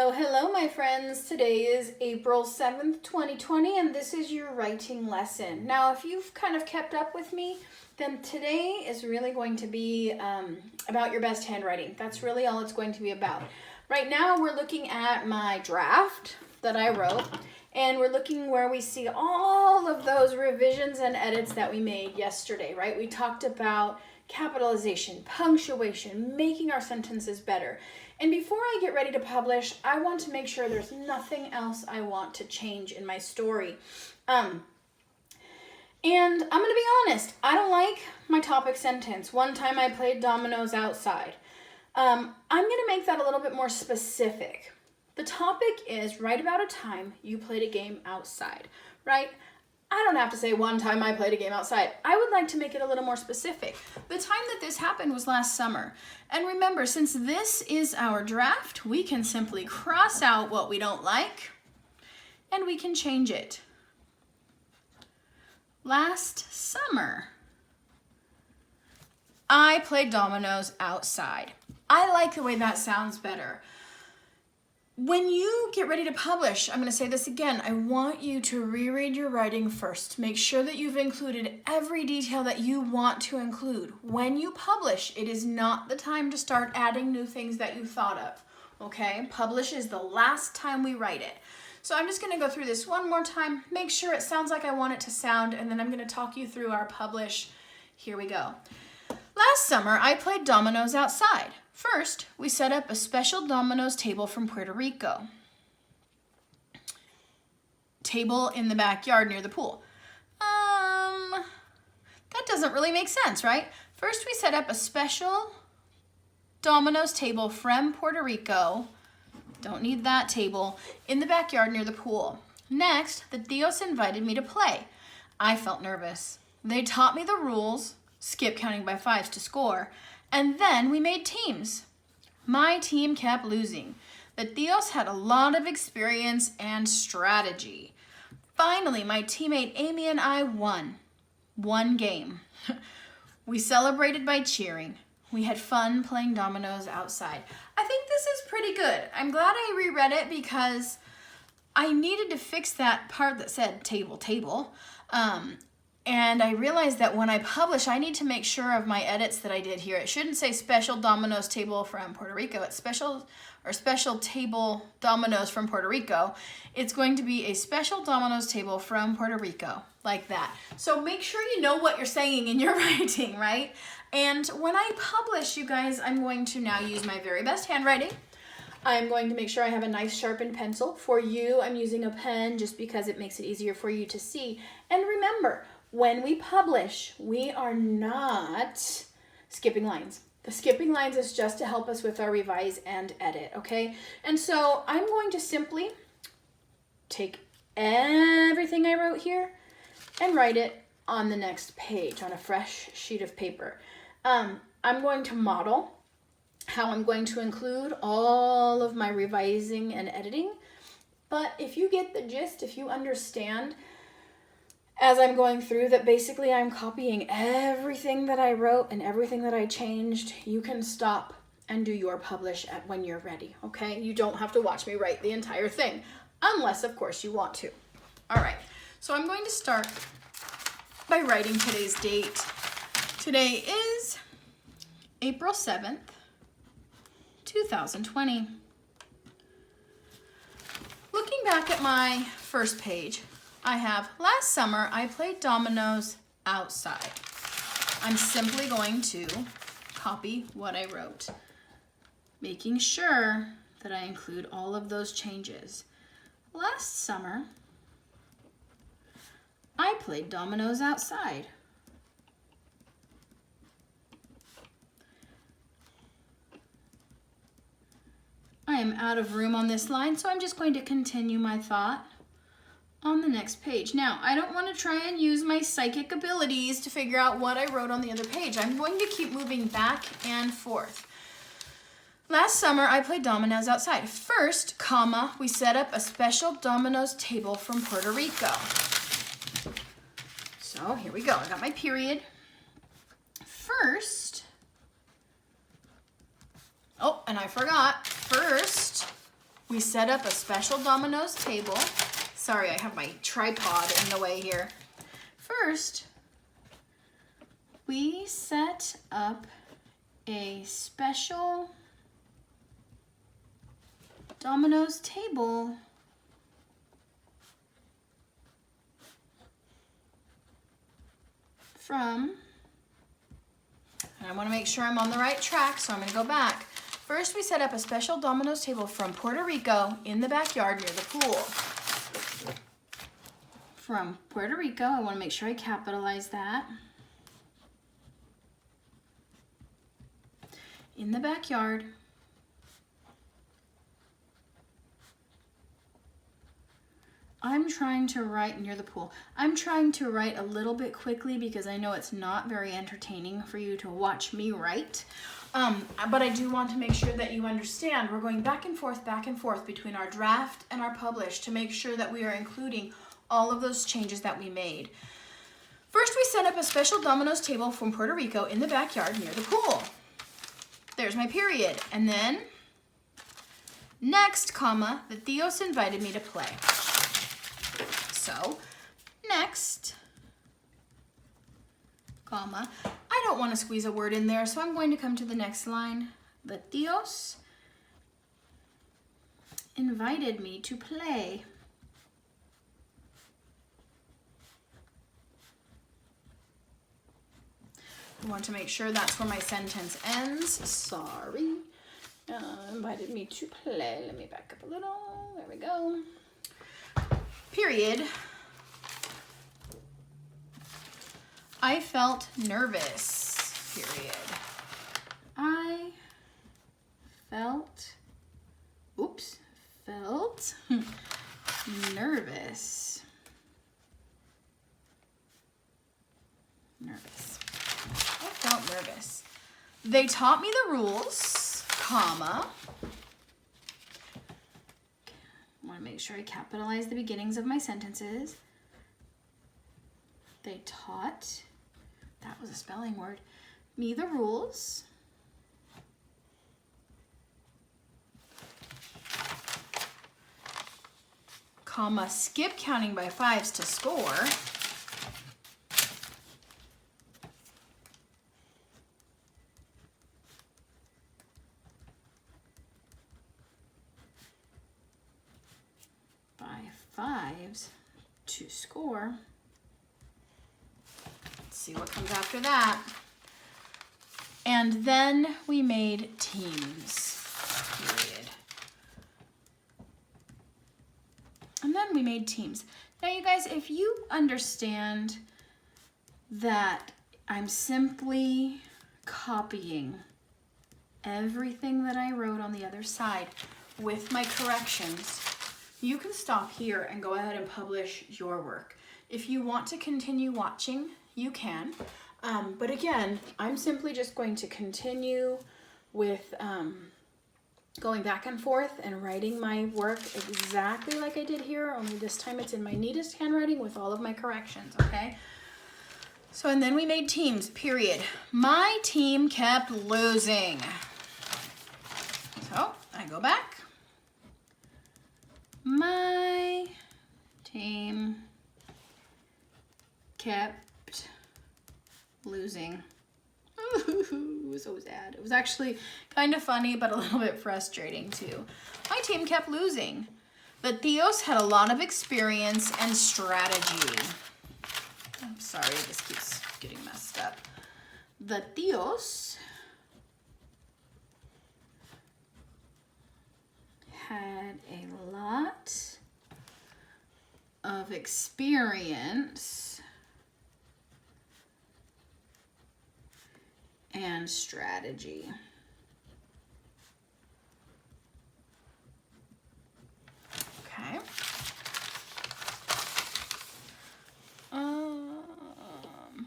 Hello, hello, my friends. Today is April 7th, 2020, and this is your writing lesson. Now, if you've kind of kept up with me, then today is really going to be about your best handwriting. That's really all it's going to be about. Right now, we're looking at my draft that I wrote, and we're looking where we see all of those revisions and edits that we made yesterday, right? We talked about capitalization, punctuation, making our sentences better. And before I get ready to publish, I want to make sure there's nothing else I want to change in my story. And I'm going to be honest, I don't like my topic sentence. One time I played dominoes outside. I'm going to make that a little bit more specific. The topic is write about a time you played a game outside, right? I don't have to say one time I played a game outside. I would like to make it a little more specific. The time that this happened was last summer. And remember, since this is our draft, we can simply cross out what we don't like and we can change it. Last summer, I played dominoes outside. I like the way that sounds better. When you get ready to publish, I'm going to say this again, I want you to reread your writing first. Make sure that you've included every detail that you want to include. When you publish, it is not the time to start adding new things that you thought of, okay? Publish is the last time we write it. So I'm just going to go through this one more time, make sure it sounds like I want it to sound, and then I'm going to talk you through our publish. Here we go. Last summer, I played dominoes outside. First, we set up a special dominoes table from Puerto Rico. Table in the backyard near the pool. That doesn't really make sense, right? First, we set up a special dominoes table from Puerto Rico. Don't need that table. In the backyard near the pool. Next, the Tios invited me to play. I felt nervous. They taught me the rules, skip counting by fives to score, and then we made teams. My team kept losing. The Tios had a lot of experience and strategy. Finally, my teammate Amy and I won. One game. We celebrated by cheering. We had fun playing dominoes outside. I think this is pretty good. I'm glad I reread it because I needed to fix that part that said table. And I realized that when I publish, I need to make sure of my edits that I did here. It shouldn't say special dominoes table from Puerto Rico. It's special table dominoes from Puerto Rico. It's going to be a special dominoes table from Puerto Rico, like that. So make sure you know what you're saying in your writing, right? And when I publish, you guys, I'm going to now use my very best handwriting. I'm going to make sure I have a nice sharpened pencil. For you, I'm using a pen just because it makes it easier for you to see. And remember, when we publish, we are not skipping lines. The skipping lines is just to help us with our revise and edit, okay? And so I'm going to simply take everything I wrote here and write it on the next page on a fresh sheet of paper. I'm going to model how I'm going to include all of my revising and editing. But if you get the gist, if you understand as I'm going through that basically I'm copying everything that I wrote and everything that I changed, you can stop and do your publish when you're ready, okay? You don't have to watch me write the entire thing, unless, of course, you want to. All right, so I'm going to start by writing today's date. Today is April 7th, 2020. Looking back at my first page, I have, last summer, I played dominoes outside. I'm simply going to copy what I wrote, making sure that I include all of those changes. Last summer, I played dominoes outside. I am out of room on this line, so I'm just going to continue my thought on the next page. Now, I don't want to try and use my psychic abilities to figure out what I wrote on the other page. I'm going to keep moving back and forth. Last summer, I played dominoes outside. First, comma, we set up a special dominoes table from Puerto Rico. So here we go. I got my period. First, oh, and I forgot. First, we set up a special Domino's table. Sorry, I have my tripod in the way here. First, we set up a special Domino's table from, and I want to make sure I'm on the right track, so I'm going to go back. First, we set up a special Domino's table from Puerto Rico in the backyard near the pool. From Puerto Rico, I want to make sure I capitalize that. In the backyard. I'm trying to write near the pool. I'm trying to write a little bit quickly because I know it's not very entertaining for you to watch me write. But I do want to make sure that you understand we're going back and forth between our draft and our publish to make sure that we are including all of those changes that we made. First, we set up a special Domino's table from Puerto Rico in the backyard near the pool. There's my period. And then, next, comma, the Tios invited me to play. So, next, comma, I don't want to squeeze a word in there, so I'm going to come to the next line. The Tios invited me to play. I want to make sure that's where my sentence ends. Sorry. Invited me to play. Let me back up a little. There we go. Period. I felt nervous. Period. I felt, felt nervous. I felt nervous. They taught me the rules, comma. I want to make sure I capitalize the beginnings of my sentences. They taught, that was a spelling word, me the rules. Comma, skip counting by fives to score. Fives to score. Let's see what comes after that. And then we made teams, period. And then we made teams. Now you guys, if you understand that I'm simply copying everything that I wrote on the other side with my corrections, you can stop here and go ahead and publish your work. If you want to continue watching, you can. But again, I'm simply just going to continue with going back and forth and writing my work exactly like I did here, only this time it's in my neatest handwriting with all of my corrections, okay? So, and then we made teams, period. My team kept losing. So, I go back. My team kept losing. It was so sad. It was actually kind of funny, but a little bit frustrating too. My team kept losing. The Tios had a lot of experience and strategy. I'm sorry, this keeps getting messed up. The Tios had a lot of experience and strategy. Okay.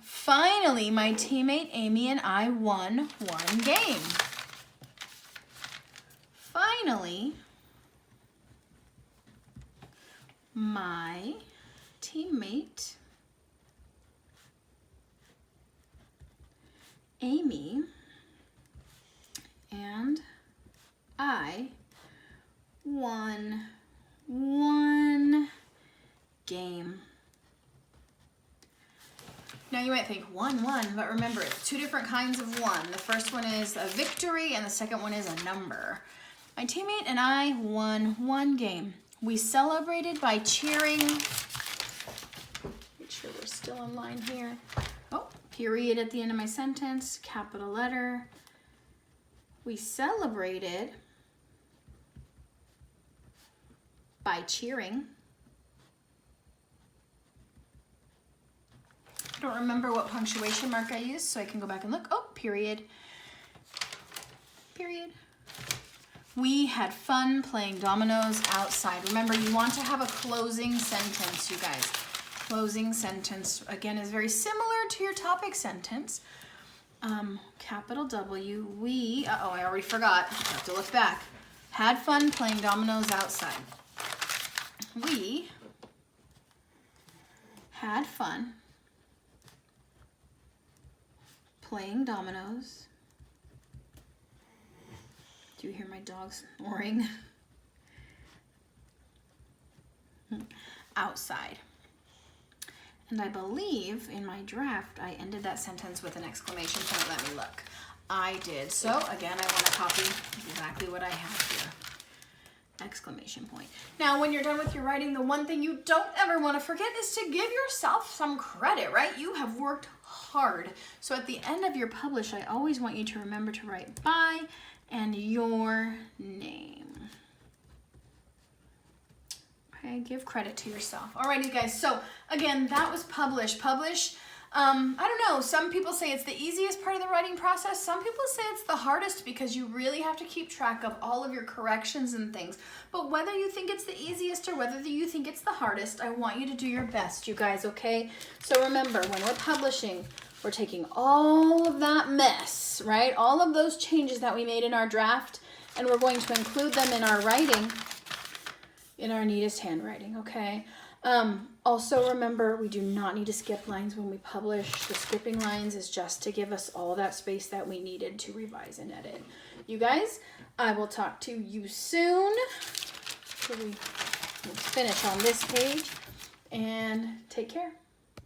Finally, my teammate Amy and I won one game. Finally, my teammate Amy and I one game. Now you might think 1-1, but remember it's two different kinds of one. The first one is a victory and the second one is a number. My teammate and I won 1 game. We celebrated by cheering. Make sure we're still in line here. Oh, period at the end of my sentence, capital letter. We celebrated by cheering. I don't remember what punctuation mark I used, so I can go back and look. Oh, period. Period. We had fun playing dominoes outside. Remember, you want to have a closing sentence, you guys. Closing sentence, again, is very similar to your topic sentence. Capital W, we, uh-oh, I already forgot. I have to look back. Had fun playing dominoes outside. We had fun playing dominoes. Do you hear my dog snoring? Outside. And I believe in my draft, I ended that sentence with an exclamation point. Let me look. I did. So again, I want to copy exactly what I have here. Exclamation point. Now, when you're done with your writing, the one thing you don't ever want to forget is to give yourself some credit, right? You have worked hard. So at the end of your publish, I always want you to remember to write by and your name. Okay, give credit to yourself. Alrighty, guys. So again, that was publish. Publish. I don't know. Some people say it's the easiest part of the writing process. Some people say it's the hardest because you really have to keep track of all of your corrections and things. But whether you think it's the easiest or whether you think it's the hardest, I want you to do your best, you guys, okay? So remember, when we're publishing, we're taking all of that mess, right? All of those changes that we made in our draft, and we're going to include them in our writing, in our neatest handwriting, okay? Also remember, we do not need to skip lines when we publish. The skipping lines is just to give us all that space that we needed to revise and edit. You guys, I will talk to you soon. So we finish on this page, and take care.